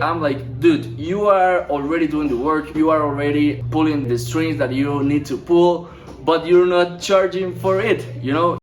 I'm like, dude, you are already doing the work, you are already pulling the strings that you need to pull, but you're not charging for it, you know?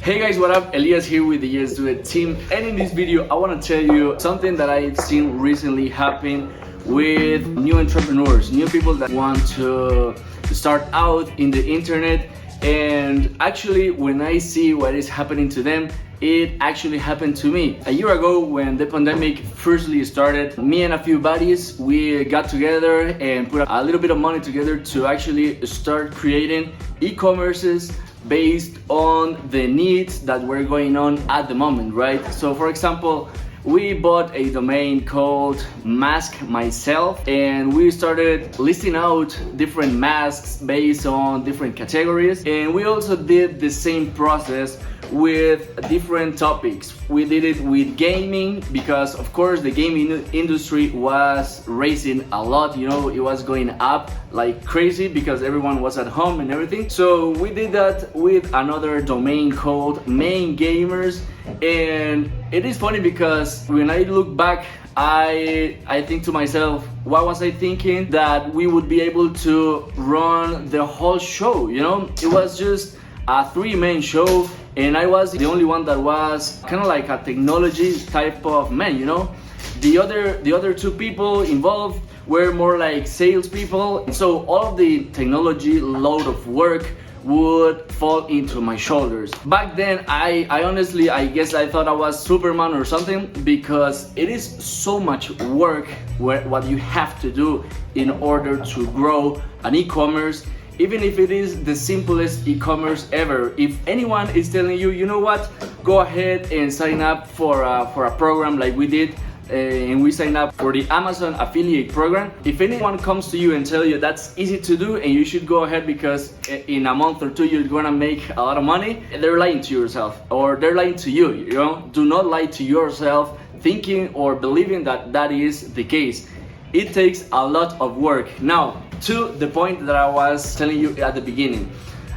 Hey guys, what up? Elias here with the Yes Do It team, and in this video I want to tell you something that I've seen recently happen with new entrepreneurs, new people that want to start out in the internet. And actually, when I see what is happening to them, it actually happened to me. A year ago, when the pandemic firstly started, me and a few buddies, we got together and put a little bit of money together to actually start creating e-commerces based on the needs that were going on at the moment, right? So for example, we bought a domain called Mask Myself, and we started listing out different masks based on different categories. And we also did the same process with different topics. We did it with gaming because of course the gaming industry was raising a lot, you know, it was going up like crazy because everyone was at home and everything. So we did that with another domain called Main Gamers. And it is funny because when I look back, I think to myself, what was I thinking that we would be able to run the whole show, you know? It was just a three-man show, and I was the only one that was kind of like a technology type of man, you know? The other two people involved were more like salespeople, so all of the technology load of work would fall into my shoulders. Back then, I honestly, I guess I thought I was Superman or something, because it is so much work what you have to do in order to grow an e-commerce. Even if it is the simplest e-commerce ever, if anyone is telling you, you know what, go ahead and sign up for a program like we did, and we sign up for the Amazon affiliate program. If anyone comes to you and tell you that's easy to do and you should go ahead because in a month or two you're gonna make a lot of money, they're lying to yourself, or they're lying to you, you know? Do not lie to yourself thinking or believing that that is the case. It takes a lot of work. Now, to the point that I was telling you at the beginning,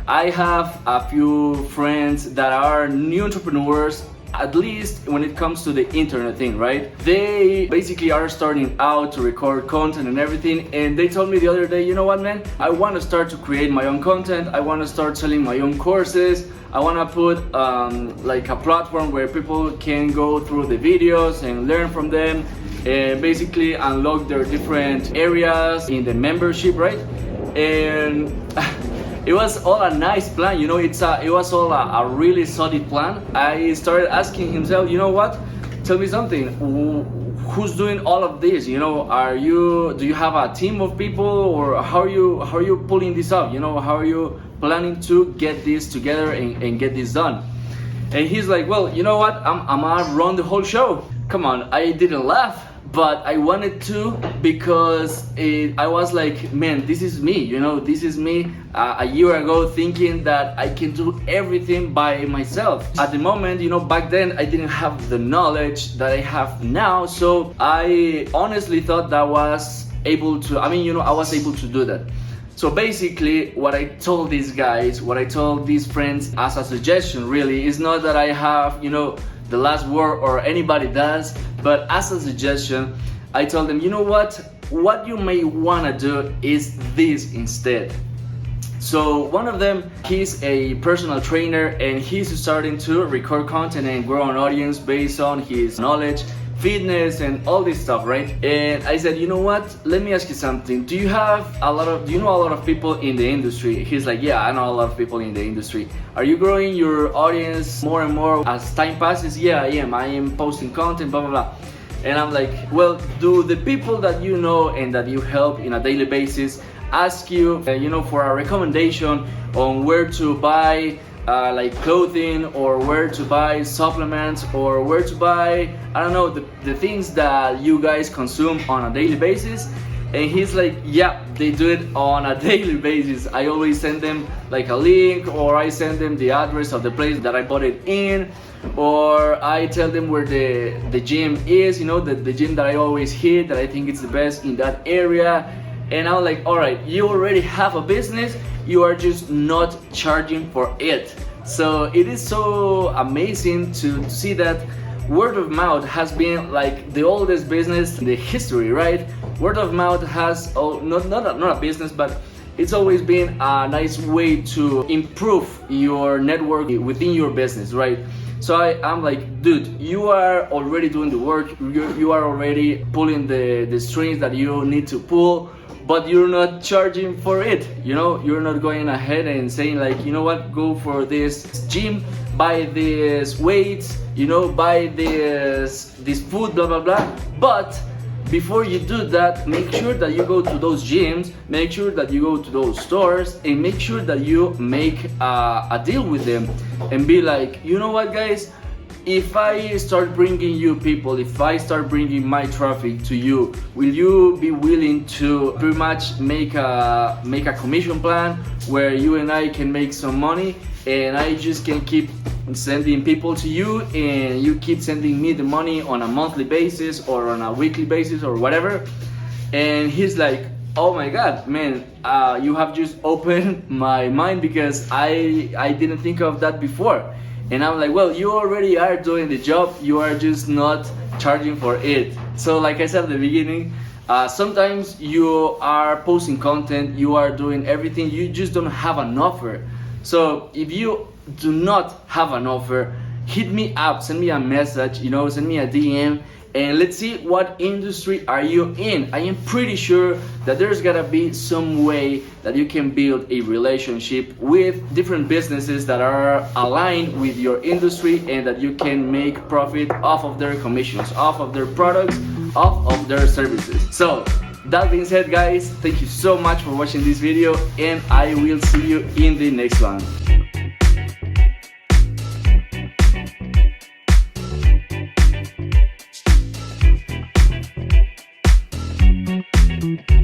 I have a few friends that are new entrepreneurs, at least when it comes to the internet thing, right? They basically are starting out to record content and everything, and they told me the other day, you know what, man, I want to start to create my own content, I want to start selling my own courses, I want to put like a platform where people can go through the videos and learn from them and basically unlock their different areas in the membership, right? And it was all a nice plan, you know, it was all a really solid plan. I started asking himself, you know what, tell me something, who's doing all of this, you know, do you have a team of people, or how are you pulling this up, you know, how are you planning to get this together and get this done? And he's like, well, you know what, I'm gonna run the whole show. Come on, I didn't laugh, but I wanted to, because I was like, man, this is me, you know, this is me a year ago thinking that I can do everything by myself. At the moment, you know, back then I didn't have the knowledge that I have now, so I honestly thought that I was able to do that. So basically, what I told these guys, what I told these friends as a suggestion really, is not that I have, you know, the last word or anybody does, but as a suggestion, I told them, you know what you may wanna do is this instead. So one of them, he's a personal trainer, and he's starting to record content and grow an audience based on his knowledge, fitness, and all this stuff, right? And I said, you know what, let me ask you something, do you know a lot of people in the industry? He's like, yeah, I know a lot of people in the industry. Are you growing your audience more and more as time passes? Yeah, I am posting content, blah blah blah. And I'm like, well, do the people that you know and that you help in a daily basis ask you, you know, for a recommendation on where to buy like clothing, or where to buy supplements, or where to buy, I don't know, the things that you guys consume on a daily basis? And he's like, yeah, they do it on a daily basis. I always send them like a link, or I send them the address of the place that I bought it in, or I tell them where the gym is, you know, the gym that I always hit, that I think it's the best in that area. And I'm like, all right, you already have a business, you are just not charging for it. So it is so amazing to see that word of mouth has been like the oldest business in the history, right? Word of mouth has not a business, but it's always been a nice way to improve your network within your business, right? So I'm like, dude, you are already doing the work, you are already pulling the strings that you need to pull, but you're not charging for it. You know, you're not going ahead and saying like, you know what, go for this gym, buy this weights, you know, buy this food, blah blah blah. But before you do that, make sure that you go to those gyms, make sure that you go to those stores, and make sure that you make a deal with them and be like, you know what, guys, if I start bringing you people, if I start bringing my traffic to you, will you be willing to pretty much make a commission plan where you and I can make some money, and I just can keep sending people to you and you keep sending me the money on a monthly basis or on a weekly basis or whatever? And he's like, oh my god, man, you have just opened my mind, because I didn't think of that before. And I'm like, well, you already are doing the job, you are just not charging for it. So like I said at the beginning, sometimes you are posting content, you are doing everything, you just don't have an offer. So if you do not have an offer, hit me up, send me a message, you know, send me a DM, and let's see what industry are you in. I am pretty sure that there's gotta be some way that you can build a relationship with different businesses that are aligned with your industry, and that you can make profit off of their commissions, off of their products, off of their services. So that being said, guys, thank you so much for watching this video, and I will see you in the next one. Thank you.